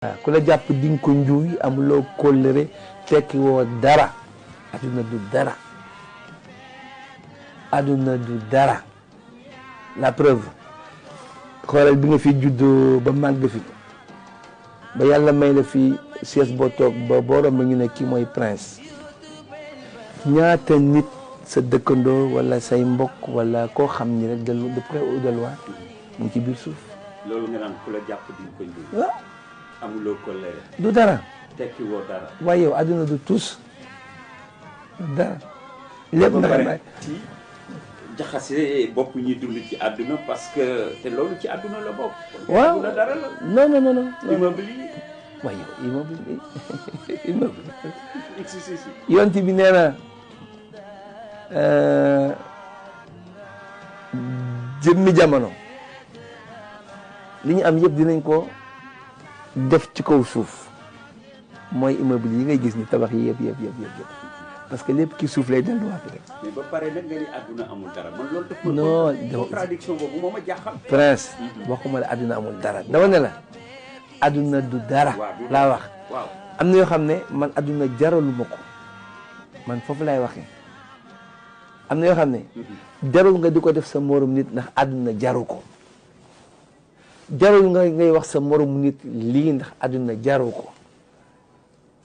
waaw ku la jàpp di nga ko njuuy amuloo kóllëre tekki woo dara. aduna du dara. aduna du dara. la preuve xoolal bi nga fi juddoo ba màgg fi ba yàlla may la fi siège boo toog ba borom ñu ne kii mooy prince ñaata nit sa dëkkandoo wala say mbokk wala koo xam ni rek de près ou de loin mu ngi ci biir suuf. loolu nga naan ku la jàpp di ko njuuy. waaw. amuloo kóllëre. du dara. tekki woo dara. waaye yow aduna du tous du dara. lépp naka may ci jaxase bopp ñi dund ci àdduna parce que te loolu ci àdduna la bokk. waaw àdduna dara la. non. immeuble yi. waaye yow immeuble si. yonti bi nee na jëmmi jamono li ñu am yëpp dinañ ko def ci kaw suuf mooy immeuble yi ngay gis ni tabax yi yëpp parce que lépp ki suuf lay delluwaat rek. mais ba pare nag nga ni àdduna amul dara man loolu def non contradiction boobu moo ma jaaxal. prince waxuma la àdduna amul dara dama ne la àdduna du dara laa wax. waaw am na yoo xam ne man àdduna jaralu ma ko man foofu lay waxee am na yoo xam ne jarul nga di ko def sa morom nit ndax àdduna jaru ko jarul nga ngay wax sa morom nit lii ndax àdduna jaru ko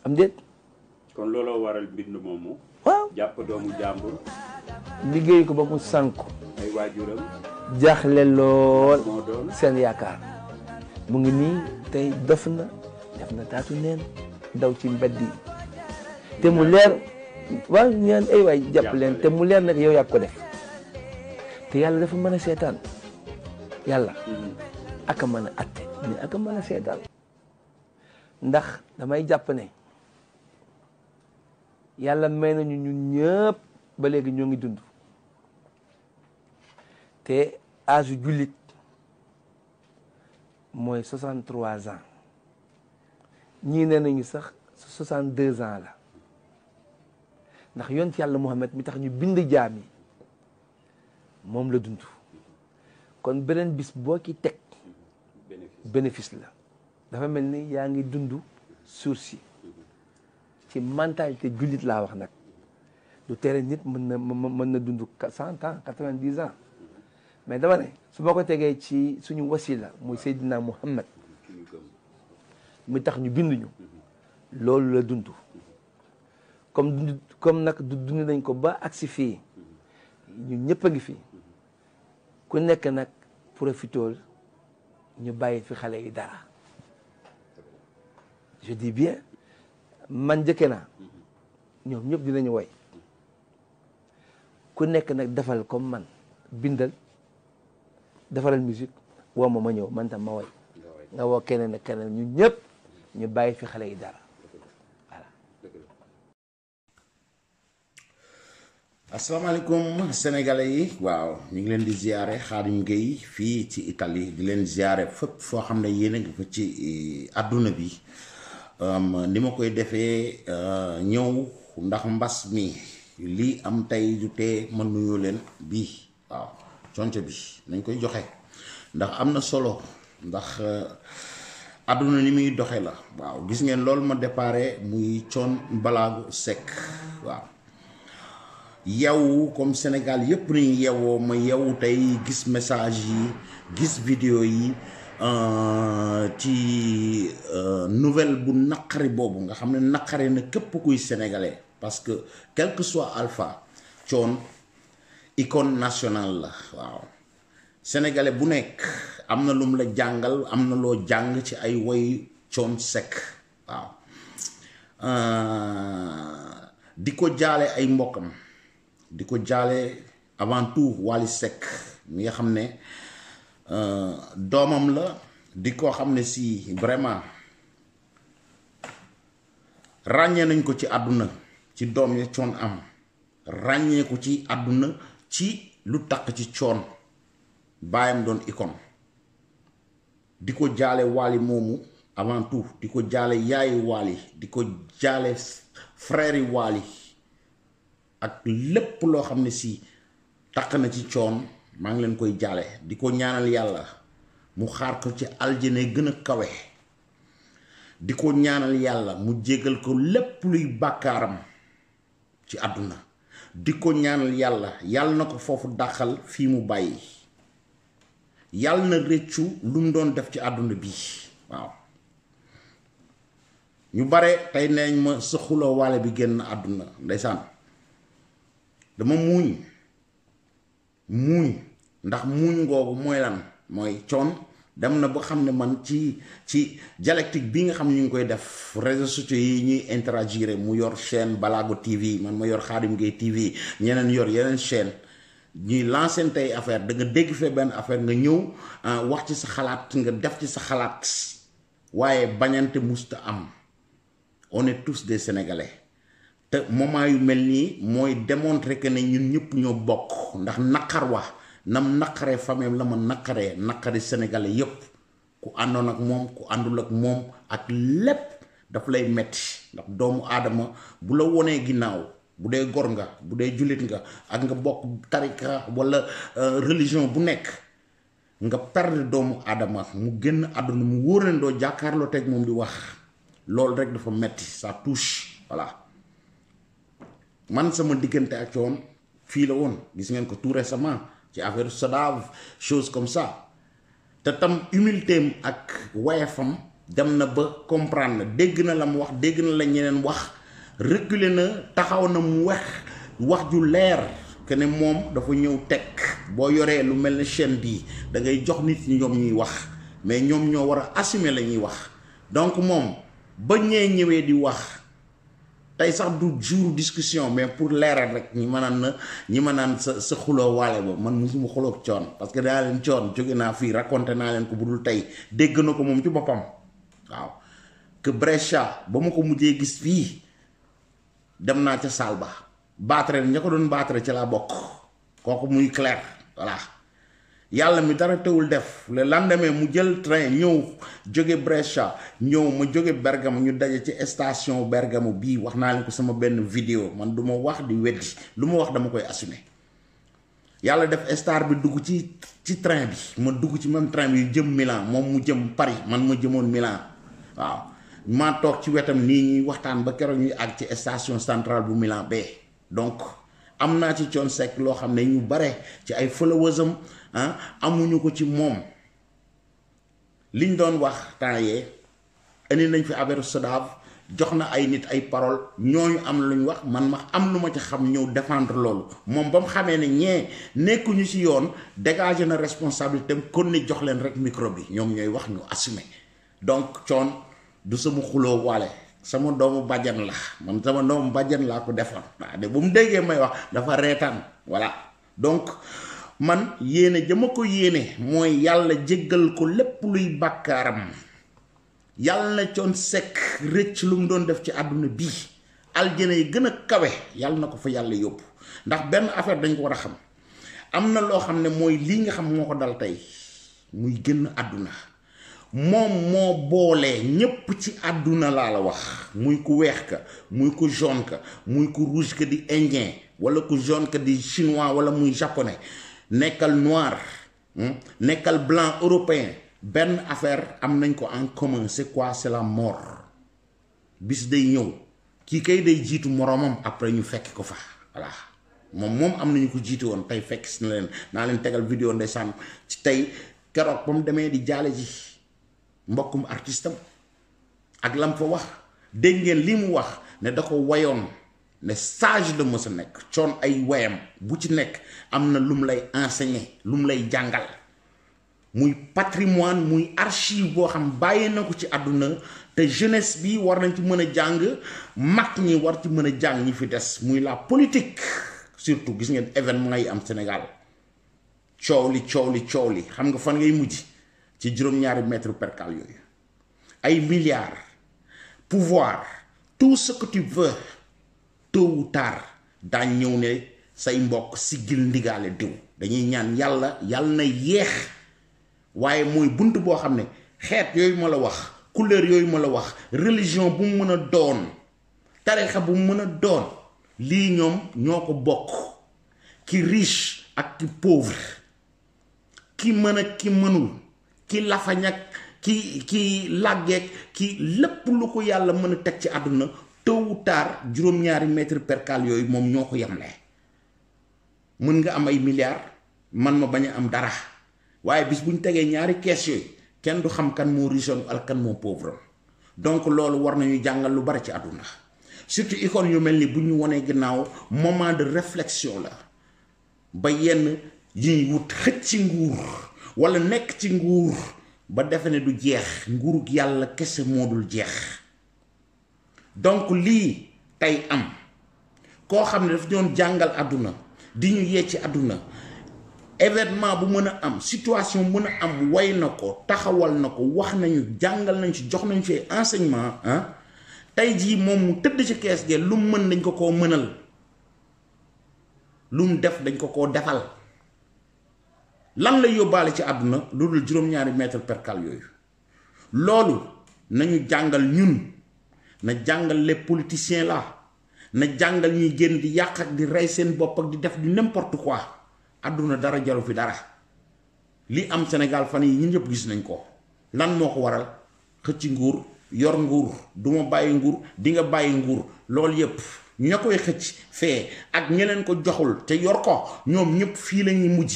am déet. kon looloo waral mbind moomu. waaw jàpp doomu jàmbur. liggéey ko ba mu sànku. ay waajuram. jaaxle lool moo doon seen yaakaar mu ngi nii tey dof na def na taatu neen daw ci mbedd yi te mu leer waaw ñaan ay waay jàpp leen te mu leer nag yow yaa ko def te yàlla dafa mën a seetaan yàlla aka mën a atte ni aka mën a seetaan ndax damay jàpp ne yàlla may nañu ñun ñëpp ba léegi ñoo ngi dund te âge jullit mooy 63 ans ñii nee nañu sax 62 ans la ndax yonent yàlla Muhammad mi tax ñu bind jaam yi moom la dund kon beneen bis boo ki teg bénéfice la dafa mel ni yaa ngi dund suuf si ci mentalité jullit laa wax nag du tere nit mën na dund 100 ans 90 ans mais dama ne su ma ko tegee ci suñu wasila muy Seydina Muhammad mi tax ñu bind ñu loolu la dund comme nag dund nañ ko ba agsi fii ñun ñëpp a ngi fi ku nekk nag profitool ñu bàyyi fi xale yi dara je dis bien man njëkke naa ñoom ñëpp dinañu woy ku nekk nag defal comme man bindal defaral musique woo ma ñëw man tam ma woy nga woo keneen ak keneen ñun ñëpp ñu bàyyi fi xale yi dara voilà. asalaamaaleykum sénégalais yi waaw ñu ngi leen di ziare Khadim Gueye fii ci Italie di leen ziare fépp foo xam ne yéen a ngi fa ci àdduna bi ni ma koy defee ñëw ndax mbas mi lii am tey du tee ma nuyu leen bii waaw conco bi nañ koy joxe ndax am na solo ndax àdduna ni muy doxe la waaw gis ngeen loolu ma déparé muy Thione Ballago Seck waaw yeewu comme Sénégal yépp ni yeewoo ma yeewu tey gis message yi gis vidéo yi ci nouvelle bu naqari boobu nga xam ne naqari na képp kuy sénégalais parce que quel que soit Alpha Thione icône nationale la waaw sénégalais bu nekk am na lum la jàngal am na loo jàng ci ay woy Thione Seck waaw di ko jaale ay mbokkam di ko jaale avant tout Wally Seck mi nga xam ne doomam la di ko xam ne si vraiment ràññee nañ ko ci àdduna ci doom ya Thione am ràññee ko ci àdduna ci lu takk ci Thione baayam doon icône di ko jaale Wally moomu avant tout di ko jaale yaayi Wally di ko jaale frère yi Wally ak lépp loo xam ne si takk na ci Thione maa ngi leen koy jaale di ko ñaanal yàlla mu xaar ko ci aljana gën a kawe di ko ñaanal yàlla mu jéggal ko lépp luy bàkkaaram ci àdduna di ko ñaanal yàlla yàlla na ko foofu dàqal fii mu bàyyi yàlla na rëccu lu mu doon def ci àdduna bi waaw ñu bare tey neeñ ma sa xuloo waale bi génn àdduna ndeysaan dama muuñ ndax muuñ googu mooy lan mooy coon dem na ba xam ne man ci dialectique bi nga xam ñu ngi koy def réseaux sociaux yi ñuy interagir mu yor chaîne Balago TV man ma yor Khadim Gueye TV ñeneen yor yeneen chaîne ñuy lancer tey affaire da nga dégg fee benn affaire nga ñëw wax ci sa xalaat nga def ci sa xalaat waaye bañante musta am on est tous des Sénégalais te moment yu mel nii mooy démontrer que ne ñun ñëpp ñoo bokk ndax naqar wa nam naqaree famille la ma naqari Sénégalais yépp ku àndoon ak moom ku àndul ak moom ak lépp daf lay metti ndax doomu aadama bu la wonee ginnaaw bu dee gor nga bu dee jullit nga ak nga bokk tarika wala religion bu nekk nga perdre doomu aadama mu génn àdduna mu wóor leen doo jàkkaarloo teg moom di wax loolu rek dafa metti ça touche voilà man sama diggante ak coon fii la woon gis ngeen ko tout récemment ci affaire SODAV chose comme ça te tam humilité ak wayefam dem na ba comprendre na dégg na la mu wax dégg na la ñeneen wax reculer na taxaw na mu wax ju leer que ne moom dafa ñëw teg boo yoree lu mel ne chaîne bii da ngay jox nit ñi ñoom ñuy wax mais ñoom ñoo war a assumer la ñuy wax donc moom ba ñëwee di wax tey sax du jour discussion mais pour leeral rek ñi ma naan sa xuloo waale ba man musuma xuloo coon parce que daa leen coon jóge naa fii raconté naa leen ko bu dul tey dégg na ko moom ci boppam waaw que Brescia ba ma ko mujjee gis fii dem naa ca saal ba baatare ña ko doon baatare ci laa bokk kooku muy clair voilà yàlla mi dara teewul def le lendemain mu jël train ñëw jóge Brescia ñëw ma jóge Bergamo ñu daje ci station Bergamo bii wax naa leen ko sama benn vidéo man du ma wax di weddi lu ma wax dama koy assumer yàlla def star bi dugg ci train bi ma dugg ci même train bi jëm Milan moom mu jëm Paris man ma jëmoon Milan waaw maa toog ci wetam nii ñuy waxtaan ba keroog ñuy àgg ci station centrale bu Milan ba donc am naa ci Thione Seck loo xam ne ñu bare ci ay followers am amuñu ko ci moom liñ doon wax temps yee indi nañ fi affaire SODAV jox na ay nit ay parole ñooñu am luñ wax man ma am lu ma ci xam ñëw défendre loolu moom ba mu xamee ne ñee nekkuñu ci yoon dégager na responsabilité am kon ni jox leen rek micro bi ñoom ñooy wax ñu assumer donc Thione du sama xuloo waale sama doomu bàjjan la man sama doomu bàjjan laa ko defoon waaw de bu mu déggee may wax dafa reetaan voilà donc man yéene jama ko yéene mooy yàlla jéggal ko lépp luy bàkkaaram yàlla na Thione Seck rëcc lu mu doon def ci àdduna bii aljana yi gën a kawe yàlla na ko fa yàlla yóbbu ndax benn affaire dañ ko war a xam am na loo xam ne mooy lii nga xam moo ko dal tey muy génn àdduna moom moo boolee ñépp ci àdduna laa la wax muy ku weex ka muy ku jaune ka muy ku rouge ka di indien wala ku jaune ka di chinois wala muy japonais nekkal noir nekkal blanc européen benn affaire am nañ ko en commun c'est quoi? C'est la mort. bis day ñëw kii kay day jiitu moroomam après ñu fekk ko fa voilà moom am nañu ko jiitu woon tey fekk si na leen naa leen tegal vidéo ndeysaan ci tey keroog ba mu demee di jaale ji mbokkum artiste am ak lam fa wax dégg ngeen li mu wax ne da ko wayoon ne sage la mës a nekk Thione ay wayam bu ci nekk am na lu mu lay enseigner lu mu lay jàngal muy patrimoine muy archive boo xam bàyyee na ko ci àdduna te jeunesse bi war nañ ci mën a jàng mag ñi war ci mën a jàng ñi fi des muy la politique surtout gis ngeen événement yi am Sénégal coow li xam nga fan ngay mujj ci juróom-ñaari mètre percale yooyu ay milliards pouvoir tout ce que tu veux tôt ou tard daañ ñëw ne say mbokk siggil ndigaale diw dañuy ñaan yàlla na yeex waaye mooy bunt boo xam ne xeet yooyu ma la wax couleur yooyu ma la wax religion bu mu mën a doon tarixa bu mu mën a doon lii ñoom ñoo ko bokk ki riche ak ki pauvre ki mën ak ki mënul ki lafañ ak ki làggeeg ki lépp lu ko yàlla mën a teg ci àdduna tôt ou tard juróom-ñaari mètre percale yooyu moom ñoo ko yemle. mën nga am ay milliards man ma bañ a am dara waaye bis bu ñu tegee ñaari kees yooyu kenn du xam kan moo riche ak kan moo pauvre. donc loolu war nañu jàngal lu bari ci àdduna surtout icône yu mel ni bu ñu wonee ginnaaw moment de réflexion la ba yenn yi wut xëcc ci nguur wala nekk ci nguur ba defe ne du jeex nguurug yàlla kese moo dul jeex. donc lii tey am koo xam ne daf doon jàngal àdduna di ñu yee ci àdduna événement bu mën a am situation mën a am way na ko taxawal na ko wax nañu jàngal nañ ci jox nañ ci enseignement tey jii moom mu tëdd ci kees ge lu mu mën dañ ko koo mënal lu mu def dañ ko koo defal lan la yóbbaale ci àdduna lu dul juróom-ñaari mètre percale yooyu. loolu nañu jàngal ñun na jàngal les politiciens là na jàngal ñuy génn di yàq ak di rey seen bopp ak di def di n'importe quoi. àdduna dara jaru fi dara li am Sénégal fan yi ñun ñëpp gis nañ ko lan moo ko waral xëcc nguur yor nguur duma bàyyi nguur di nga bàyyi nguur loolu yëpp ña koy xëcc fee ak ñeneen ko joxul te yor ko ñoom ñëpp fii lañuy mujj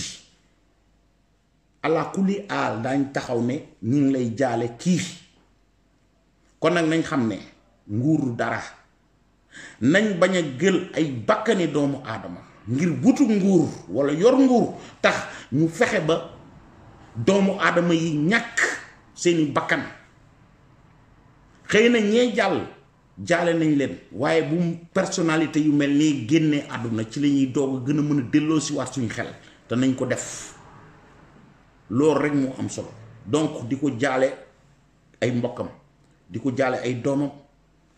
ala kulli aal daañ taxaw ne ñu ngi lay jaale kii. kon nag nañ xam ne nguuru dara nañ bañ a gël ay bakkani doomu aadama ngir wutu nguur wala yor nguur tax ñu fexe ba doomu aadama yi ñàkk seeni bakkan. xëy na ñee jaale nañ leen waaye bu personnalité yu mel nii génnee àdduna ci la ñuy doog a gën a mën a delloo si waat suñu xel te nañ ko def loolu rek moo am solo. donc di ko jaale ay mbokkam di ko jaale ay doomam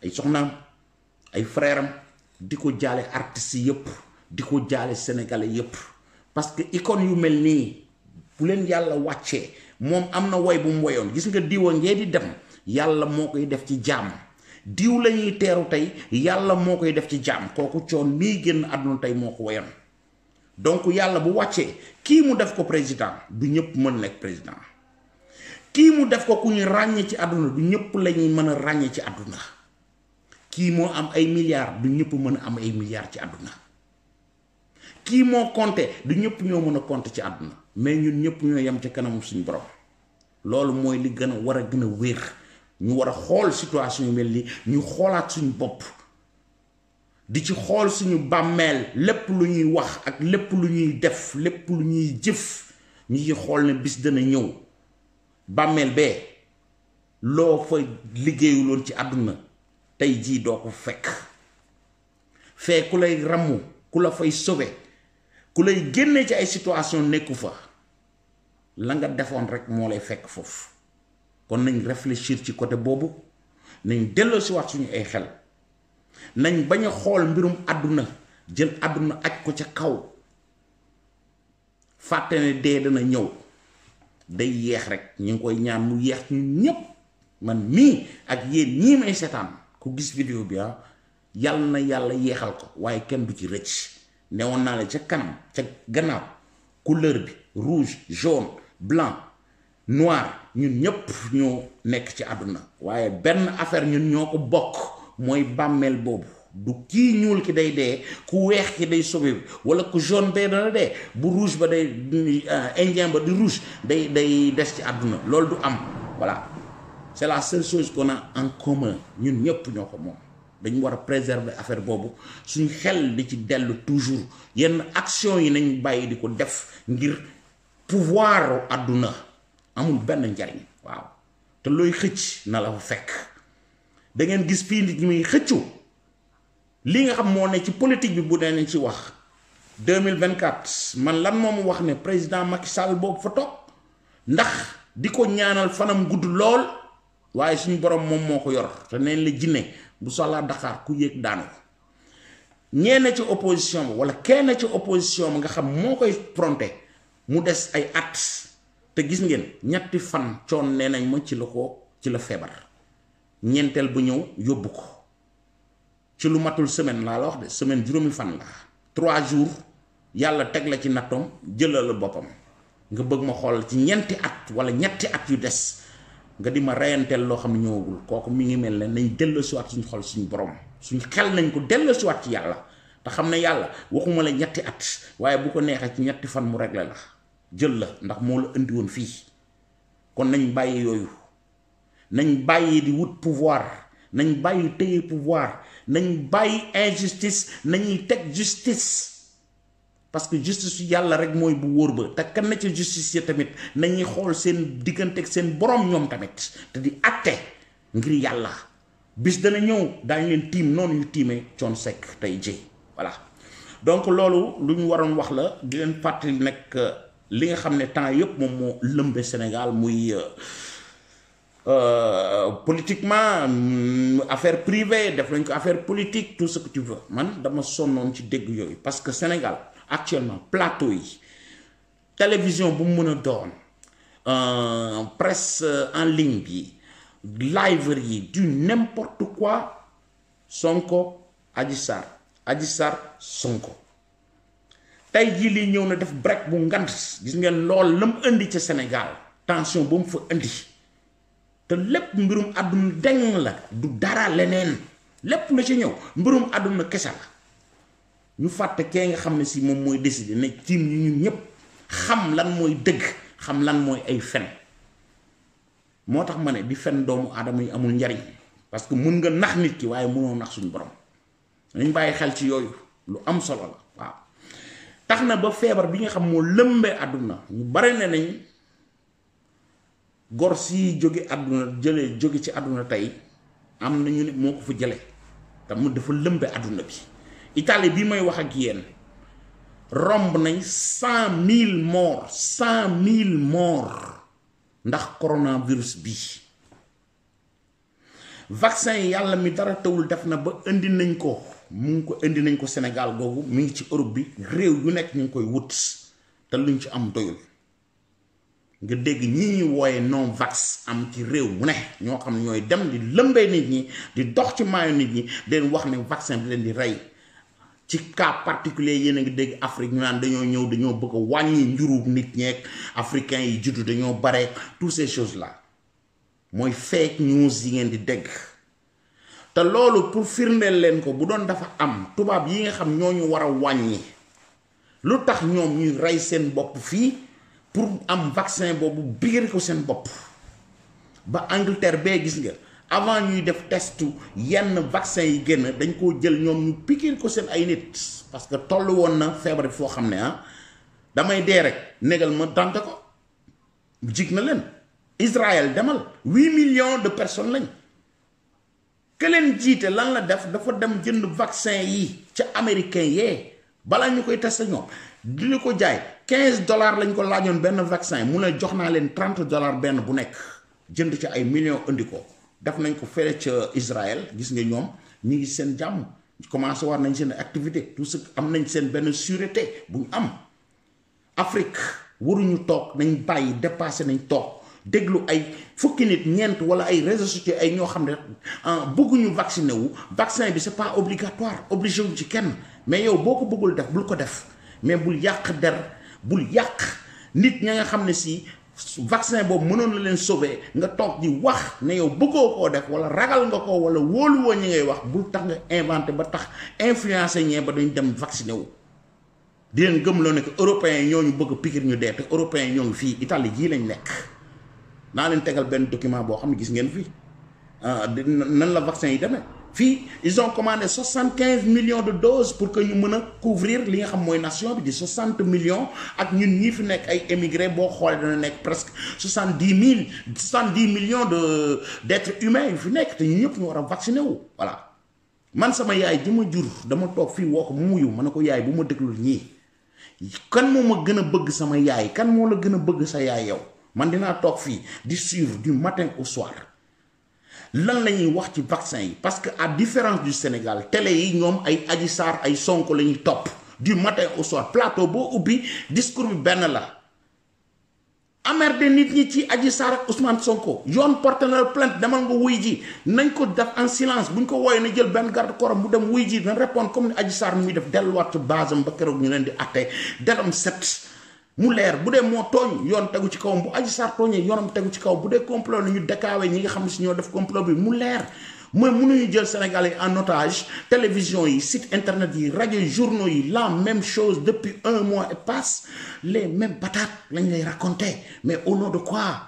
ay soxnaam ay frère am di ko jaale artistes yëpp di ko jaale sénégalais yëpp parce que icône yu mel nii bu leen yàlla wàccee moom am na woy bu mu woyoon gis nga diwa ngee di dem yàlla moo koy def ci jàmm diw la ñuy teeru tey yàlla moo koy def ci jàmm kooku coon mii génn àdduna tey moo ko woyoon. donc yàlla bu wàccee kii mu def ko président du ñëpp mën nekk président kii mu def ko ku ñu ràññee ci àdduna du ñëpp la ñuy mën a ràññee ci àdduna kii moo am ay milliards du ñëpp mën a am ay milliards ci àdduna kii moo compté du ñëpp ñoo mën a compté ci àdduna mais ñun ñëpp ñoo yem ci kanamu suñu borom. loolu mooy li gën a war a gën a wér ñu war a xool situation yu mel ni ñu xoolaat suñu bopp di ci xool suñu bàmmeel lépp lu ñuy wax ak lépp lu ñuy def lépp lu ñuy jëf ñu ci xool ne bis dana ñëw bàmmeel bee loo fa liggéeyuloon ci àdduna tey jii doo ko fekk fee ku lay ramu ku la fay sauver ku lay génnee ci ay situation nekku fa la nga defoon rek moo lay fekk foofu. kon nañ réfléchir ci côté boobu nañ delloo si wax suñu ay xel nañ bañ a xool mbirum àdduna jël àdduna aj ko ca kaw fàtte ne dee dana ñëw day yeex rek ñu ngi koy ñaan mu yeex ñun ñépp man mii ak yéen ñii may seetaan ku gis vidéo bi yàlla na yàlla yeexal ko waaye kenn du ci rëcc newoon naa la ca kanam ca gannaaw couleur bi rouge jaune blanc noir ñun ñëpp ñoo nekk ci àdduna waaye benn affaire ñun ñoo ko bokk mooy bàmmeel boobu du kii ñuul ki day dee ku weex ki day sauvé wala ku jaune bee dana dee bu rouge ba day indien ba di rouge day des ci àdduna loolu du am. voilà c'est la seule chose qu'on a en commun ñun ñëpp ñoo ko moom dañu war a préserver affaire boobu suñu xel di ci dellu toujours yenn action yi nañ bàyyi di ko def ngir pouvoir àdduna amul benn njariñ. waaw te looy xëcc na la fa fekk da ngeen gis fii nit ñi muy xëccu li nga xam moo ne ci politique bi bu dee nañ ci wax 2024 man lan moom wax ne président Macky Sall boobu fa toog ndax di ko ñaanal fanam gudd lool waaye suñu borom moom moo ko yor te neen la jinne bu soxlaa Dakar ku yéeg daanu ko ñeene ci opposition ba wala kenn ci opposition ba nga xam moo koy fronté mu des ay at te gis ngeen ñetti fan coon nee nañ ma ci la feebar ñeenteel bu ñëw yóbbu ko ci lu matul semaine laa la wax de semaine juróomi fan la 3 jours yàlla teg la ci nattoom jëlal la boppam nga bëgg ma xool ci ñeenti at wala ñetti at yu des nga di ma reyanteel loo xam ne ñëwagul kooku mi ngi mel ne nañ delloosiwaat suñu xol suñu borom suñu xel nañ ko delloosiwaat ci yàlla te xam ne yàlla waxuma la ñetti at waaye bu ko neexee ci ñetti fan mu réglé la jël la ndax moo la indi woon fii kon nañ bàyyi yooyu nañ bàyyi di wut pouvoir nañ bàyyi téye pouvoir nañ bàyyi injustice nañuy teg justice parce que justice yàlla rek mooy bu wóor ba te kan na ci justice ya tamit nañuy xool seen diggante ak seen borom ñoom tamit te di atte ngir yàlla bis dana ñëw daañu leen tiim noonu ñu tiimee Thione Seck tey ji voilà donc loolu lu ñu waroon wax la di leen fàttali nag li nga xam ne temps yëpp moom moo lëmbe Sénégal muy politiquement affaire privée def nañ ko affaire politique tout ce que tu veux man dama sonnoon ci dégg yooyu parce que Sénégal actuellement plateau yi télévision bu mu mën a doon presse en ligne bi live yi du n'importe quoi Sonko Adji Sarr Sonko tey jii lii ñëw na def break bu ngand gis ngeen lool la mu indi ca Sénégal tension ba mu fa indi te lépp mbirum àdduna deng la du dara leneen lépp la ci ñëw mbirum àdduna kese la ñu fàtte kee nga xam ne si moom mooy décider ne tiim ñu ñun ñëpp xam lan mooy dëgg xam lan mooy ay fen moo tax ma ne di fen doomu aadama yi amul njariñ parce que mun nga nax nit ki waaye mënoo nax suñu borom nañ bàyyi xel ci yooyu lu am solo la waaw tax na ba feebar bi nga xam moo lëmbee àdduna ñu bare ne nañ gor si jóge àdduna jóge ci àdduna tey am na ñu ne moo ko fa jële te mu dafa lëmbe àdduna bi Italie bi may wax ak yéen romb nañ 100,000 morts ndax coronavirus bi vaccin yi yàlla mi dara tawul def na ba indi nañ ko indi nañ ko Sénégal googu mi ngi ci Europe bi réew yu nekk ñu ngi koy wut te luñ ci am doyul nga dégg ñi ñu wooye non vax am ci réew mu ne ñoo xam ne ñooy dem di lëmbee nit ñi di dox ci maayu nit ñi leen wax ne vaccin bi leen di rey ci cas particulier yéen a ngi dégg Afrique ñu naan dañoo ñëw dañoo bëgg a wàññi njurub nit ñeeg africains yi juddu dañoo bare toutes ces choses là mooy fake news yi ngeen di dégg te loolu pour firndeel leen ko bu doon dafa am tubaab yi nga xam ñoo ñu war a wàññi lu tax ñoom ñuy rey seen bopp fii pour am vaccin boobu biir ko seen bopp ba Angleterre bee gis nga avant ñuy def testu yenn vaccin yi génn dañ koo jël ñoom ñu pikiir ko seen ay nit parce que toll woon na feebar bi foo xam ne damay dee rek négal ma tante ko jig na leen Israël demal 8 millions de personnes lañ ke leen jiite lan la def dafa dem jënd vaccin yi ca américain yee balaa ñu koy testé ñoom dina ko jaay $15 lañ ko laajoon benn vaccin mu ne jox naa leen $30 benn bu nekk jënd ci ay millions indi ko def nañ ko fële ca Israël gis nga ñoom ñi ngi seen jàmm commencé war nañ seen activité tout ce am nañ seen benn sûreté bu ñu am Afrique waruñu toog nañ bàyyi dépassé nañ toog déglu ay fukki nit ñeent wala ay réseaux sociaux ay ñoo xam ne bëgguñu vacciné wu vaccin bi c'est pas obligatoire obligé wu ci kenn mais yow boo ko bëggul def bul ko def mais bul yàq der bul yàq nit ña nga xam ne si vaccin boobu mënoon na leen sauver nga toog di wax ne yow bëggoo koo def wala ragal nga ko wala wóoluwoo ñi ngay wax bul tax nga inventé ba tax influencé ñee ba dañ dem vacciné wu di leen gëmloo ne que européens yi ñoo ñu bëgg piqûre ñu dee te européens yi ñoo ngi fii Italie gii lañ nekk naa leen tegal benn document boo xam ne gis ngeen fii nan la vaccin yi demee fii ils ont commandé 75 millions de doses pour que ñu mën a couvrir li nga xam mooy nation bi di 60 millions ak ñun ñii fi nekk ay émigrés boo xoolee dana nekk presque 70 millions de d'êtres humains yu fi nekk te ñu ñëpp ñu war a vacciné wu voilà man sama yaay ji ma jur dama toog fii woo ko mu muyu ma ne ko yaay bu ma déglul ñii kan moo ma gën a bëgg sama yaay kan moo la gën a bëgg sa yaay yow man dinaa toog fii di suivre du matin au soir lan la ñuy wax ci vaccin yi parce que à différence du Sénégal télé yi ñoom ay Adji Sarr ay Sonko la ñuy topp du matin au soir plateau boo ubbi discours bi benn la emmerdé nit ñi ci Adji Sarr ak Ousmane Sonko yoon porté na plainte demal nga wuy ji nañ ko def en silence buñ ko wooyee na jël benn garde corps mu dem wuy ji na répondre comme ni Adji Sarr muy def delluwaat ci base am ba keroog ñu leen di atte deram set mu leer bu dee moo tooñ yoon tegu ci kawam bu Adji Sarr tooñee yoonam tegu ci kaw bu dee complot la ñu dékaawee ñi nga xam ne si ñoo def complot bi mu leer mooy mënuñu jël Sénégalais en otage télévision yi site internet yi rajo yi journaux yi la même chose depuis 1 mois et passe les mêmes patates lañ lay raconter mais au nom de quoi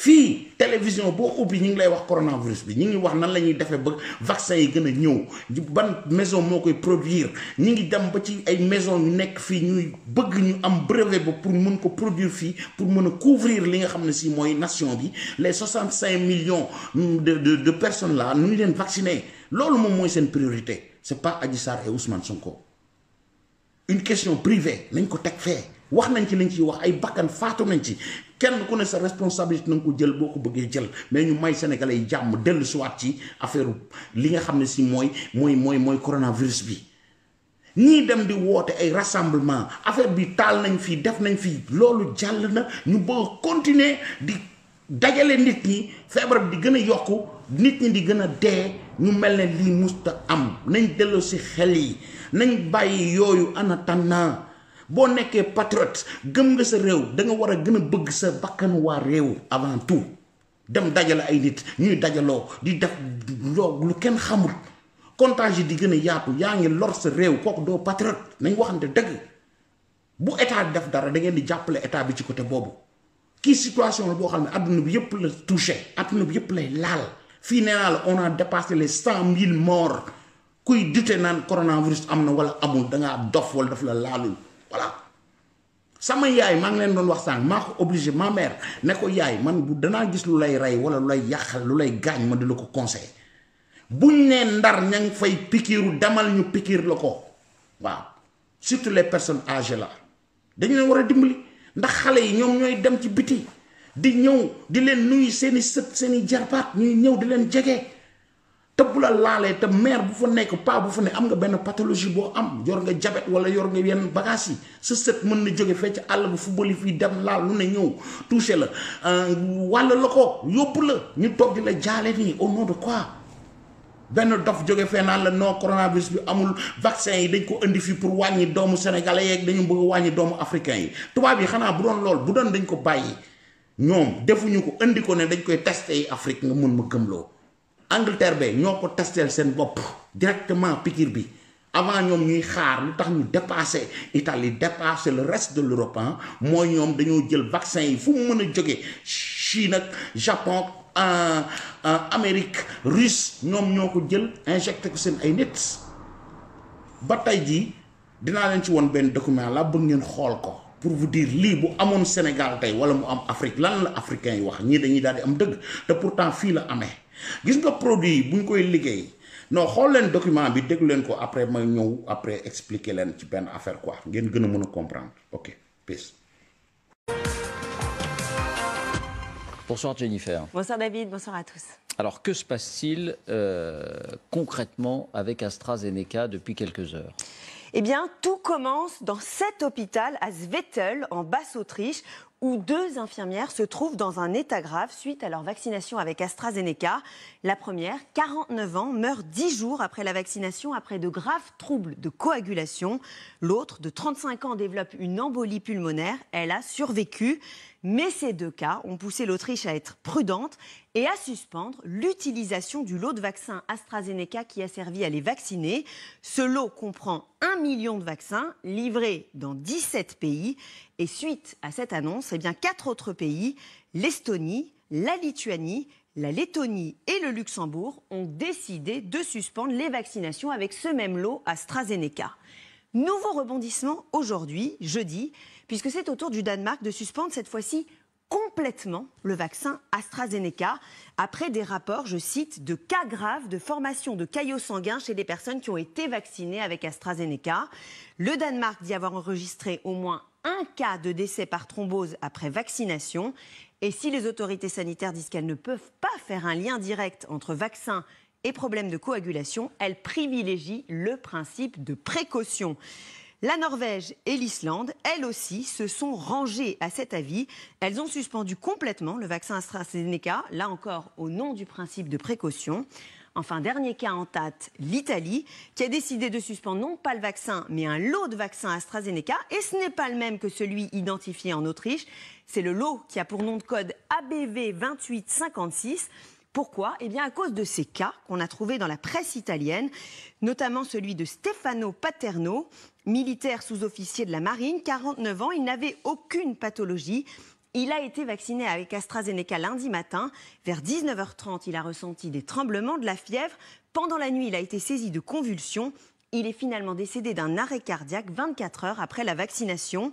fii télévision boo ubbi ñu ngi lay wax coronavirus bi ñu ngi wax nan la ñuy defee ba vaccin yi gën a ñëw ban maison moo koy produire ñu ngi dem ba ci ay maison yu nekk fii ñuy bëgg ñu am brevet ba pour mën ko produire fii pour mën a couvrir li nga xam ne si mooy nation bi les 65 millions de personnes là nu ñu leen vacciner loolu moom mooy seen priorité c'est pas Adji Sarr et Ousmane Sonko une question privée nañ ko teg fee wax nañ ci liñ ciy wax ay bakkan faatu nañ ci kenn ku ne sa responsabilité na nga ko jël boo ko bëggee jël mais ñu may sénégalais yi jàmm dellu siwaat ci affaire li nga xam ne si mooy coronavirus bi ñii dem di woote ay rassemblement affaire bi taal nañ fii def nañ fii loolu jàll na ñu bëgg continuer di dajale nit ñi feebar bi di gën a yokku nit ñi di gën a dee ñu mel ne lii musta am nañ delloo si xel yi nañ bàyyi yooyu en attendant boo nekkee patriote gëm nga sa réew da nga war a gën a bëgg sa bakkanu waa réew avant tout dem dajale ay nit ñuy dajaloo di def lu kenn xamul contagie yi di gën a yaatu yaa ngi lor sa réew kooku doo patriote nañ waxante dëgg bu état def dara da ngeen di jàppale état bi ci côté boobu kii situation la boo xam ne adduna bi yëpp la touché adduna bi yëpp lay laal fii nee naa la on a dépassé les 100 000 morts kuy dute naan coronavirus am na wala amul dangaa dof wala daf la laalul voilà sama yaay maa ngi leen doon wax sànq maa ko obligé ma mère ne ko yaay man bu danaa gis lu lay rey wala lu lay yàqal lu lay gaañ ma di la ko conseil buñ nee ndar ña ngi fay pikiiru demal ñu pikiir la ko waaw surtout les personnes âgées là dañu leen war a dimbali ndax xale yi ñoom ñooy dem ci biti di ñëw di leen nuyu seeni sët seeni jarbaat ñuy ñëw di leen jege te bu la laalee te mère bu fa nekk pas bu fa ne am nga benn pathologie boo am yor nga diabète wala yor nga yenn bagages yi sa sët mën na jóge fee ci àll bu football yi fii dem laal lu ne ñëw touché la wàll la ko yóbbu la ñu toog di la jaale nii au nom de quoi benn dof jóge fee naan la non coronavirus bi amul vaccin yi dañ ko indi fii pour wàññi doomu sénégalais yeeg dañu bëgg a wàññi doomu africain yi tubaab yi xanaa bu doon lool bu doon dañ ko bàyyi ñoom defuñu ko indi ko ne dañ koy testé yi Afrique nga mën ma gëmloo Angleterre be ñoo ko testeel seen bopp directement piqûre bi avant ñoom ñuy xaar lu tax ñu dépassé Italie dépassé le reste de l'Europe mooy ñoom dañoo jël vaccin yi fu mu mën a jóge Chine ak Japon Amérique Russe ñoom ñoo ko jël injecté ko seen ay nit ba tey jii dinaa leen ci woon benn document la bëgg ngeen xool ko pour vous dire lii bu amoon Sénégal tey wala mu am Afrique lan la africain yi wax ñii dañuy daal di am dëgg te pourtant fii la amee gis nga produit yi bu ñu koy liggéey non xool leen document bi déglu leen ko après may ñëw après expliquer leen ci benn affaire quoi ngeen gën a mën a comprendre ok peace. Bonsoir Jennifer. Bonsoir David, bonsoir à tous. Alors que se passe-t-il concrètement avec AstraZeneca depuis quelques heures ? Eh bien, tout commence dans cet hôpital à Zwettl, en Basse-Autriche, où 2 infirmières se trouvent dans un état grave suite à leur vaccination avec AstraZeneca. La première, 49 ans, meurt 10 jours après la vaccination après de graves troubles de coagulation. L'autre, de 35 ans, développe une embolie pulmonaire. Elle a survécu. Mais ces 2 cas ont poussé l'Autriche à être prudente et à suspendre l'utilisation du lot de vaccins AstraZeneca qui a servi à les vacciner. Ce lot comprend 1 million de vaccins livrés dans 17 pays. Et suite à cette annonce, eh bien 4 autres pays, l'Estonie, la Lituanie, la Lettonie et le Luxembourg, ont décidé de suspendre les vaccinations avec ce même lot AstraZeneca. Nouveau rebondissement aujourd'hui, jeudi, puisque c'est au tour du Danemark de suspendre cette fois-ci complètement le vaccin AstraZeneca, après des rapports, je cite, de cas graves de formation de caillots sanguins chez les personnes qui ont été vaccinées avec AstraZeneca. Le Danemark dit avoir enregistré au moins 1 cas de décès par thrombose après vaccination. Et si les autorités sanitaires disent qu'elles ne peuvent pas faire un lien direct entre vaccin et problèmes de coagulation, elles privilégient le principe de précaution. La Norvège et l'Islande, elles aussi, se sont rangées à cet avis. Elles ont suspendu complètement le vaccin AstraZeneca, là encore au nom du principe de précaution. Enfin, dernier cas en tête, l'Italie, qui a décidé de suspendre non pas le vaccin, mais un lot de vaccins AstraZeneca. Et ce n'est pas le même que celui identifié en Autriche. C'est le lot qui a pour nom de code ABV 2856. Pourquoi? Eh bien, à cause de ces cas qu'on a trouvés dans la presse italienne, notamment celui de Stefano Paterno, militaire sous-officier de la marine, 49 ans. Il n'avait aucune pathologie. Il a été vacciné avec AstraZeneca lundi matin. Vers 19h30, il a ressenti des tremblements, de la fièvre. Pendant la nuit, il a été saisi de convulsions. Il est finalement décédé d'un arrêt cardiaque 24 heures après la vaccination.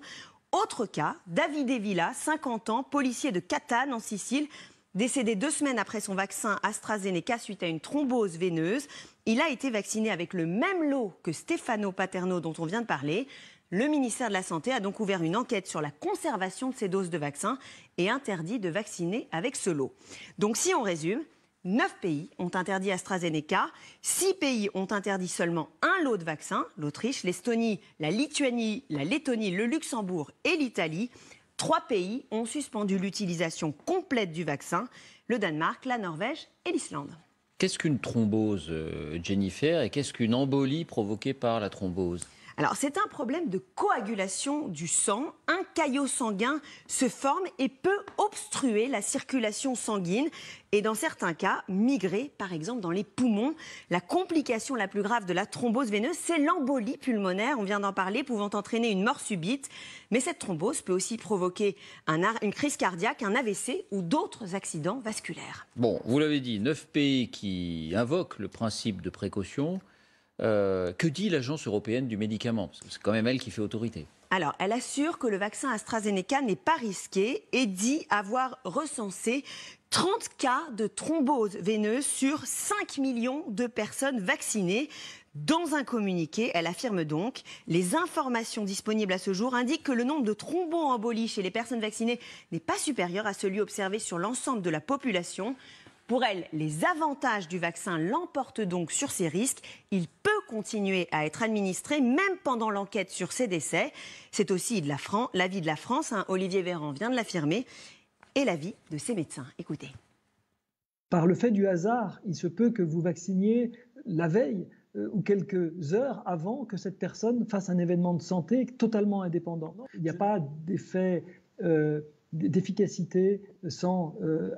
Autre cas, Davide Villa, 50 ans, policier de Catane en Sicile, décédé 2 semaines après son vaccin AstraZeneca suite à une thrombose veineuse. Il a été vacciné avec le même lot que Stefano Paterno dont on vient de parler. Le ministère de la Santé a donc ouvert une enquête sur la conservation de ces doses de vaccins et interdit de vacciner avec ce lot. Donc si on résume, 9 pays ont interdit AstraZeneca, 6 pays ont interdit seulement un lot de vaccins, l'Autriche, l'Estonie, la Lituanie, la Lettonie, le Luxembourg et l'Italie. 3 pays ont suspendu l'utilisation complète du vaccin, le Danemark, la Norvège et l'Islande. Qu'est-ce qu'une thrombose, Jennifer, et qu'est-ce qu'une embolie provoquée par la thrombose? Alors, c'est un problème de coagulation du sang. Un caillot sanguin se forme et peut obstruer la circulation sanguine et, dans certains cas, migrer, par exemple, dans les poumons. La complication la plus grave de la thrombose veineuse, c'est l'embolie pulmonaire. On vient d'en parler, pouvant entraîner une mort subite. Mais cette thrombose peut aussi provoquer une crise cardiaque, un AVC ou d'autres accidents vasculaires. Bon, vous l'avez dit, 9 pays qui invoquent le principe de précaution. Que dit l'Agence européenne du médicament? Parce que c'est quand même elle qui fait autorité. Alors, elle assure que le vaccin AstraZeneca n'est pas risqué et dit avoir recensé 30 cas de thrombose veineuse sur 5 millions de personnes vaccinées. Dans un communiqué, elle affirme donc « Les informations disponibles à ce jour indiquent que le nombre de thromboembolies chez les personnes vaccinées n'est pas supérieur à celui observé sur l'ensemble de la population ». Pour elle, les avantages du vaccin l'emportent donc sur ces risques. Il peut continuer à être administré même pendant l'enquête sur ces décès. C'est aussi l'avis de la France, Olivier Véran vient de l'affirmer, et l'avis de ses médecins. Écoutez. Par le fait du hasard, il se peut que vous vacciniez la veille ou quelques heures avant que cette personne fasse un événement de santé totalement indépendant. Il n'y a pas d'effet d'efficacité sans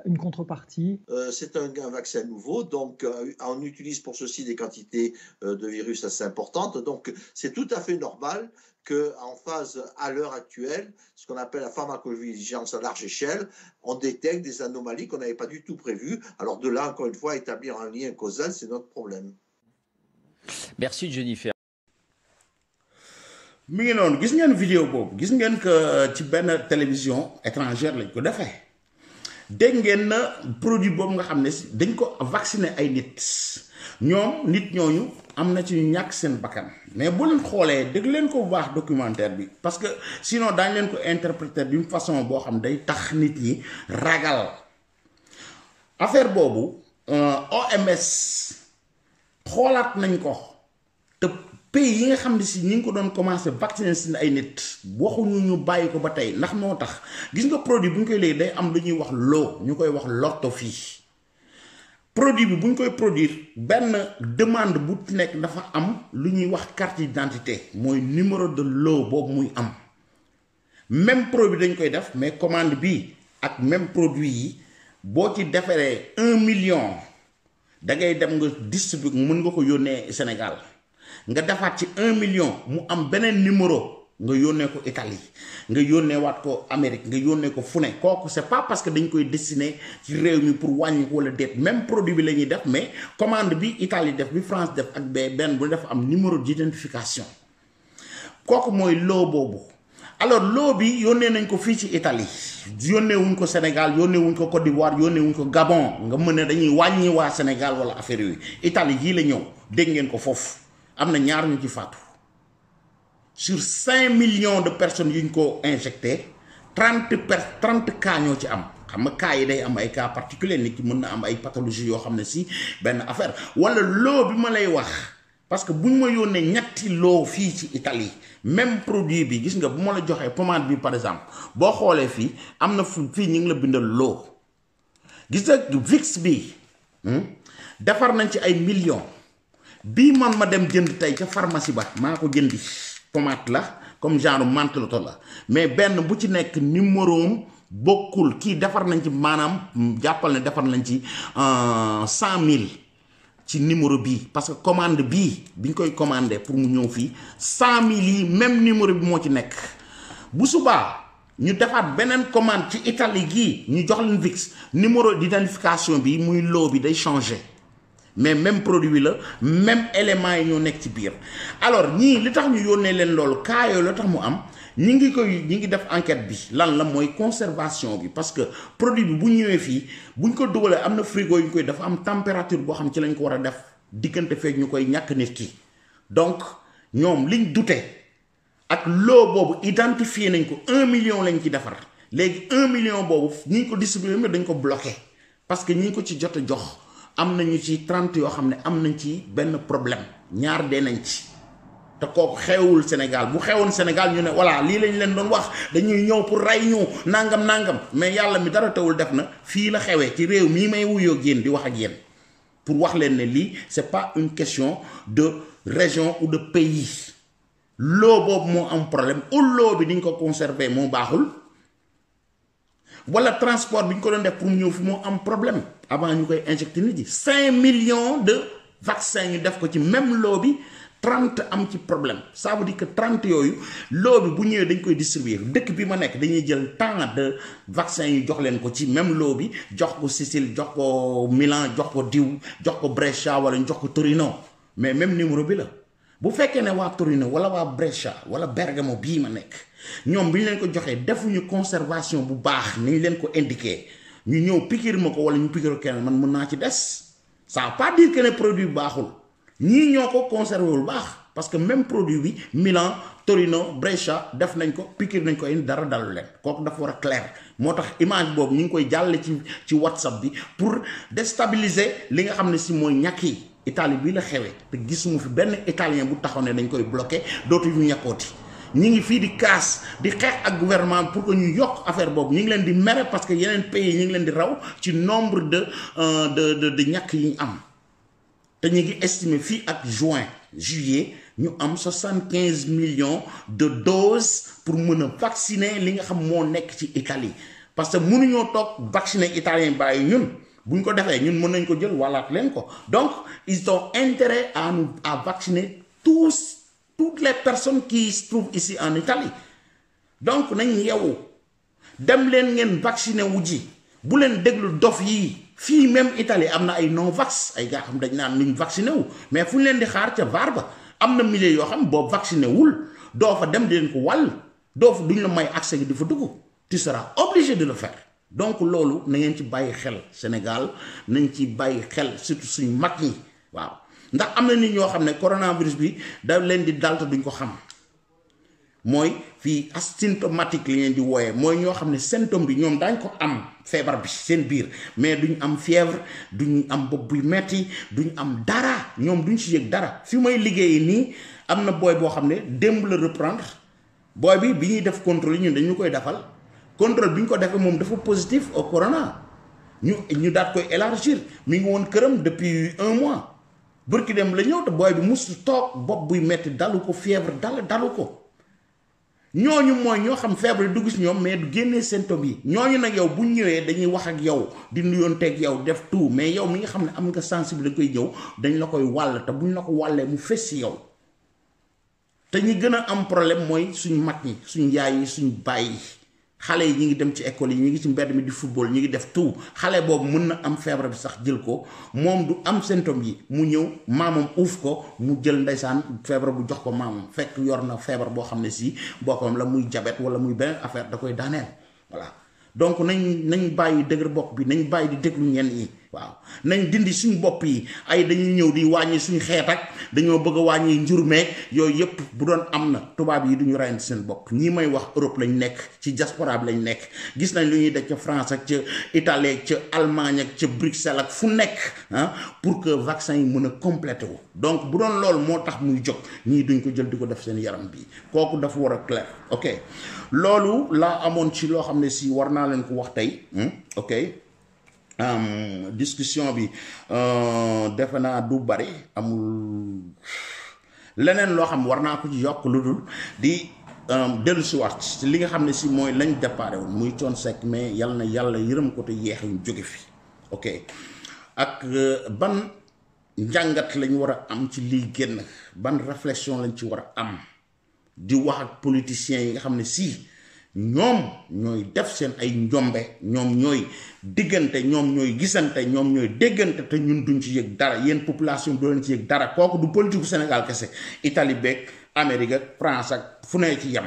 une contrepartie. C'est un vaccin nouveau, donc on utilise pour ceci des quantités de virus assez importantes. Donc c'est tout à fait normal qu'en phase, à l'heure actuelle, ce qu'on appelle la pharmacovigilance à large échelle, on détecte des anomalies qu'on n'avait pas du tout prévues. Alors de là, encore une fois, établir un lien causal, c'est notre problème. Merci Jennifer. mi ngi noonu gis ngeen vidéo boobu gis ngeen que ci benn télévision étrangère lañ ko defee dégg ngeen na produit boobu nga xam ne dañ ko vacciner ay nit ñooñu am na ci ñu ñàkk seen bakkan mais bu leen xoolee dégg leen ko bu baax documentaire bi parce que sinon daañ leen ko interpréter d'une façon boo xam day tax nit ñi ragal affaire boobu OMS xoolaat nañ ko te pays yi nga xam ne si ñi ngi ko doon commencé vacciner si ay nit waxuñu ñu bàyyi ko ba tey ndax moo tax gis nga produit bu ñu koy léegi day am lu ñuy wax loo ñu koy wax lortofie produit bi bu ñu koy produire benn demande bu nekk dafa am lu ñuy wax carte d'identité mooy numéro de lot boobu muy am même produit dañ koy def mais commande bi ak même produit yi boo ci defaree 1 million da ngay dem nga distribuer mën nga ko yónnee Sénégal nga defaat ci 1 million mu am beneen numéro nga yónnee ko Italie nga yónnee waat ko Amérique nga yónnee ko fu ne kooku c'est pas parce que dañ koy destiné ci réew mi pour wàññi ko wala déet même produit bi la ñuy def mais commande bi Italie def bi France def ak benn bu def am numéro d'identification kooku mooy loo boobu alors loo bi yónnee nañ ko fii ci Italie yónnee wuñ ko Sénégal yónnee wuñ ko Côte d'Ivoire yónnee wuñ ko Gabon nga mën ne dañuy wàññi waa Sénégal wala affaire yooyu Italie jii la ñëw dégg ngeen ko foofu am na ñaar ñu ci faatu sur 5 millions de personnes yuñ ko injecté 30 cas ñoo ci am xam nga cas yi day am ay cas particulier nit ki mën na am ay pathologie yoo xam ne si benn affaire wala loo bi ma lay wax parce que buñ ma yónnee ñetti loo fii ci Italie même produit bi gis nga bu ma la joxee pommade bi par exemple boo xoolee fii am na fii ñu ngi la bindal loo gis nga Vicks bi defar nañ ci ay millions bii man ma dem jënd tey ca pharmacie ba maa ko jëndi tomate la comme genre manteloto la mais benn bu ci nekk numéroom bokkul kii defar nañ ci maanaam jàppal ne defar nañ ci 100 000 ci numéro bii parce que commande bii biñ koy commandé pour mu ñëw fii 100 000 yi même numéro bi moo ci nekk bu subaa ñu defaat beneen commande ci Italie gii ñu jox leen VIX numéro d'identification bi muy lot bi day changé mais même produit la même élément yi ñoo nekk ci biir alors ñii li tax ñu yónnee leen loolu cas yooyu la tax mu am ñi ngi def enquête bi lan la mooy conservation bi parce que produit bi bu ñëwee fii buñ ko dugalee am na frigo yu ñu koy dafa am température boo xam ci lañ ko war a def diggante feek ñu koy ñàkk nit ki donc ñoom liñ dute ak loo boobu identifié nañ ko 1 million lañ ci defar léegi 1 million boobu ñi ko distribué mais dañ ko bloqué parce que ñi ko ci jot a jox am nañu ci 30 yoo xam ne am nañ ci benn problème ñaar dee nañ ci te kooku xewul Sénégal bu xewoon Sénégal ñu ne voilà lii lañ leen doon wax dañuy ñëw pour rey ñu nangam mais yàlla mi dara tawul def na fii la xewee ci réew mii may wuyoo ak yéen di wax ak yéen pour wax leen ne lii c'est pas une question de région ou de pays loo boobu moo am problème loo bi diñ ko conserver moo baaxul wala transport bi ñu ko doon def pour mu ñëw fi moo am problème avant ñu koy injecter nit yi 5 millions de vaccins ñu def ko ci même loo bi 30 am ci problème ça veut dire que 30 yooyu loo bi bu ñëwee dañ koy distribuer dëkk bi ma nekk dañuy jël tant de vaccins yu jox leen ko ci même loo bi jox ko Sicile jox ko Milan jox ko diw jox ko Brescia wala ñu jox ko Torino mais même numéro bi la bu fekkee ne waa Torino wala waa Brescia wala Bergamo bii ma nekk ñoom bi ñu leen ko joxee defuñu conservation bu baax ni ñu leen ko indiqué ñu ñëw piqûre ma ko wala ñu piqûre keneen man mën naa ci des ça veut pas dire que ne produit bi baaxul ñii ñoo ko conservé wul baax parce que même produit bi Milan Torino Brescia def nañ ko piqûre nañ ko indi dara dalu leen kooku dafa war a clair moo tax image boobu ñu ngi koy jàlle ci WhatsApp bi pour déstabiliser li nga xam ne si mooy ñàkk yi Italie bii la xewee te gisuma fi benn italien bu taxaw ne dañ koy bloqué dootuñu ñàkkooti ñi ngi fii di kaas di xeex ak gouvernement pour que ñu yokk affaire boobu ñu ngi leen di mere parce que yeneen pays ñu ngi leen di raw ci nombre de ñàkk yi ñu am te ñu ngi estimer fii ak juillet ñu am 75 millions de doses pour mën a vacciner li nga xam moo nekk ci Italie parce que mënuñoo toog vacciner italien bàyyi ñun buñ ko defee ñun mën nañ ko jël walaat leen ko donc ils ont intérêt à vacciner toutes les personnes qui se trouvent ici en Italie donc nañ yeewu dem leen ngeen vacciner wu ji bu leen déglu dof yii fii même Italie am na ay non vax ay gaa xam dañ naan nuñ vacciné wu mais fu ñu leen di xaar ca VAR ba am na milliers yoo xam boo vacciné wul doo fa dem di leen ko wàll doo fa duñ la may accès gi di fa dugg tu seras obligé de le faire donc loolu na ngeen ci bàyyi xel Sénégal nañ ci bàyyi xel surtout suñ mag ñi waaw ndax am na nit ñoo xam ne coronavirus bi da leen di dal te duñ ko xam mooy fii asymptomatique li leen di wooyee mooy ñoo xam ne symptôme bi ñoom daañ ko am feebar bi seen biir mais duñ am fièvre duñ am bopp buy metti duñ am dara ñoom duñ ci yëg dara fi may liggéeyi nii am na booy boo xam ne démb la reprendre booy bi ñuy def contrôle yi ñun dañu koy defal contrôle bi ñu ko defee moom dafa positif au corona ñu daat koy élargir mi ngi woon këram depuis 1 mois bërki dem la ñëw te booy bi musu toog bopp buy metti dalu ko fièvre dalu ko ñooñu mooy ñoo xam feebar yi dugg si ñoom mais du génnee symptômes yi ñooñu nag yow bu ñëwee dañuy wax ak yow di nuyoonteeg yow def tout mais yow mi nga xam ne am nga sensibilité koy ñëw dañ la koy wàll te buñ la ko wàllee mu fes si yow te ñi gën a am problème mooy suñ mag ñi suñ yaay yi suñ baay yi xale yi ñi ngi dem ci école yi ñi ngi ci mbedd mi di football ñi ngi def tout xale boobu mën na am feebar bi sax jël ko moom du am symptôme yi mu ñëw maamam uuf ko mu jël ndeysaan feebar bu jox ko maamam fekk yor na feebar boo xam ne si boppam la muy jabet wala muy beneen affaire da koy daaneel voilà donc nañ bàyyi dëgër bopp bi nañ bàyyi di déglu ñenn yi waaw nañ dindi suñu bopp yi ay dañuy ñëw di wàññi suñu xeet ak dañoo bëgg a wàññi njurmeeg yooyu yëpp bu doon am na tubaab yi duñu reyante seen bopp ñii may wax Europe lañ nekk ci diaspora bi lañ nekk gis nañ lu ñuy def ca France ak ca Italie ak ca Allemagne ak ca Bruxelles ak fu nekk pour que vaccin yi mën a complété wu donc bu doon loolu moo tax muy jóg ñii duñ ko jël di ko def seen yaram bi kooku dafa war a clair ok loolu laa amoon ci loo xam ne si war naa leen ko wax tey ok discussion bi defe naa du bari amul leneen loo xam war naa ko ci yokk lu dul di dellu si waat ci li nga xam ne si mooy lañ déparé woon muy Thione Seck mais yal na yàlla yërëm ko te yeex ñu jóge fi ok ak ban njàngat lañ war a am ci lii génn ban réflexion lañ ci war a am di wax ak politiciens yi nga xam ne si ñoom ñooy def seen ay njombe ñoom ñooy diggante ñoom ñooy gisante ñoom ñooy déggante te ñun duñ ci yëg dara yéen population doo leen ci yëg dara kooku du politique Sénégal kese Italie beeg Amérique ak France ak fu ne ci yem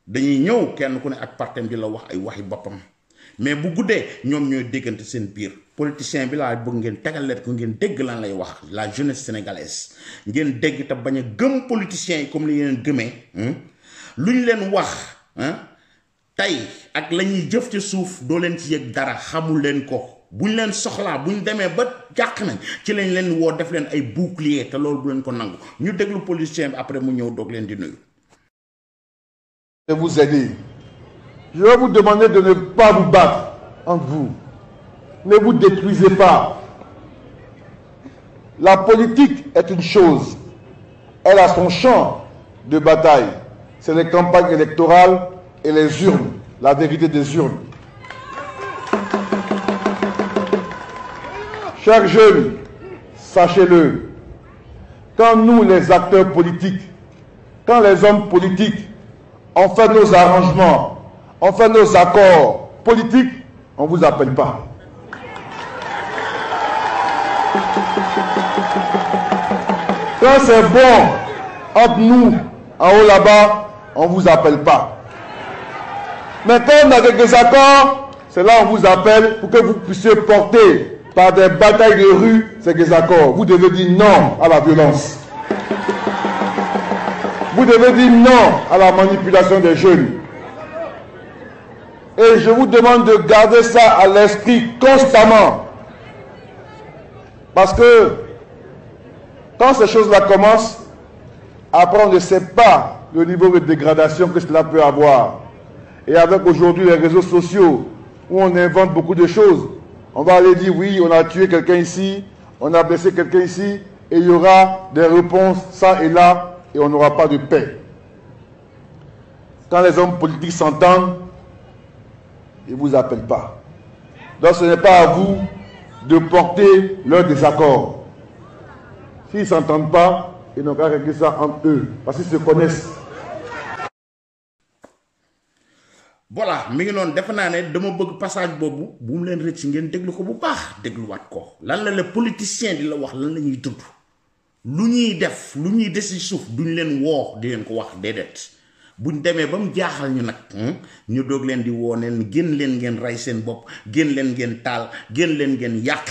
dañuy ñëw kenn ku ne ak partem bi la wax ay waxi boppam mais bu guddee ñoom ñooy déggante seen biir politicien bi laa bëgg ngeen tegal leen ko ngeen dégg lan lay wax la jeunesse sénégalaise ngeen dégg te bañ a gëm politiciens yi comme li yeneen gëmee luñ leen wax tey ak la ñuy jëf ci suuf doo leen ci yëg dara xamul leen ko buñ leen soxlaa buñ demee ba jàq nañ ci lañ leen woo def leen ay bouclier te loolu du leen ko nangu ñu déglu politicien bi après mu ñëw doog leen di nuyu. De vous aider. Je vais vous demander de ne pas vous battre entre vous. Ne vous détruisez pas. La politique est une chose. Elle a son champ de bataille. C'est les campagnes électorales et les urnes, la vérité des urnes. Chers jeunes, sachez-le, quand nous, les acteurs politiques, quand les hommes politiques, on fait nos arrangements, on fait nos accords politiques, on ne vous appelle pas. Quand c'est bon entre nous, en haut là-bas, on ne vous appelle pas. Mais quand on a des désaccords, c'est là qu'on vous appelle pour que vous puissiez porter par des batailles de rue ces désaccords. Vous devez dire non à la violence. Vous devez dire non à la manipulation des jeunes. Et je vous demande de garder ça à l'esprit constamment. Parce que quand ces choses-là commencent, après on ne sait pas le niveau de dégradation que cela peut avoir. Et avec aujourd'hui les réseaux sociaux, où on invente beaucoup de choses, on va aller dire oui, on a tué quelqu'un ici, on a blessé quelqu'un ici, et il y aura des réponses ça et là, et on n'aura pas de paix. Quand les hommes politiques s'entendent, ils ne vous appellent pas. Donc ce n'est pas à vous de porter leur désaccord. S'ils ne s'entendent pas, ils n'ont qu'à régler ça entre eux, parce qu'ils se connaissent. Voilà mi ngi noonu defe naa ne dama bëgg passage boobu bu mu leen rëcc ngeen déglu ko bu baax dégluwaat ko lan la le politicien di la wax lan la ñuy tudd lu ñuy def lu ñuy des ci suuf duñ leen woo di leen ko wax déedéet buñ demee ba mu jaaxal ñu nag ñu doog leen di woo neen génn leen ngeen rey seen bopp génn leen ngeen taal génn leen ngeen yàq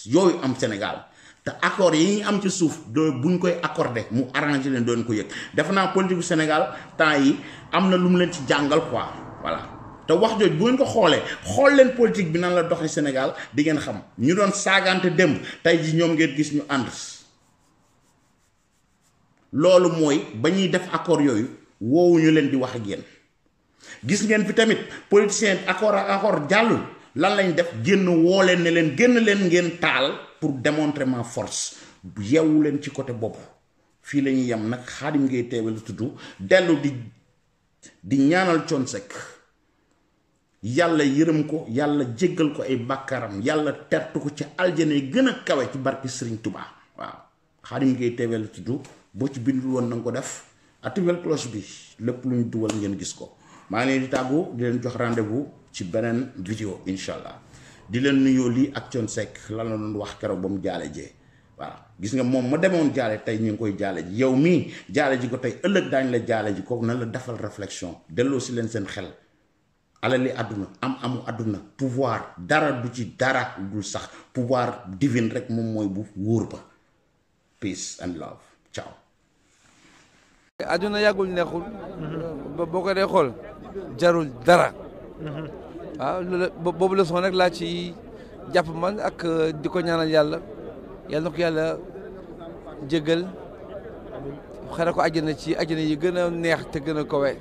yooyu am Sénégal te accord yi ñu am ci suuf doo buñ koy accordé mu arrangé leen doon ko yëg defe naa politique bu Sénégal temps yi am na lu mu leen ci jàngal quoi voilà te wax jooj bu ngeen ko xoolee xool leen politique bi nan la doxee Sénégal di ngeen xam ñu doon saagante démb tey ji ñoom ngeen gis ñu ànd loolu mooy ba ñuy def accord yooyu woowuñu leen di wax ak yéen gis ngeen fi tamit politicien accord ak accord jàllul lan lañ def génn woo leen ne leen génn leen ngeen taal pour démontrer ma force yeewu leen ci côté bopp fii la ñuy yem nag Khadim Gueye TV la tudd dellu di ñaanal Thione Seck yàlla yërëm ko yàlla jéggal ko ay bàkkaaram yàlla tertu ko ci aljana yi gën a kawe ci barki Serigne Touba waaw Khadim Gueye TV la tudd boo ci bindul woon na nga ko def activer cloche bi lépp lu ñu dugal ngeen gis ko maa ngi leen di tàggu di leen jox rendez-vous ci beneen vidéo incha allah di leen nuyoo lii ak Thione Seck lan la doon wax keroog ba mu jaale jee waaw gis nga moom ma demoon jaale tey ñu ngi koy jaale ji yow mii jaale ji ko tey ëllëg daañu la jaale ji kooku na la defal réflexion delloo si leen seen xel alali àdduna amu àdduna pouvoir dara du ci dara dul sax pouvoir divin rek moom mooy bu wóor ba peace and love ciao. àdduna yàggul neexul boo ko dee xool jarul dara waaw boobu leçon rek laa ci jàpp man ak di ko ñaanal yàlla na ko yàlla jéggal xare ko àjjana ci àjjana yi gën a neex te gën a kowe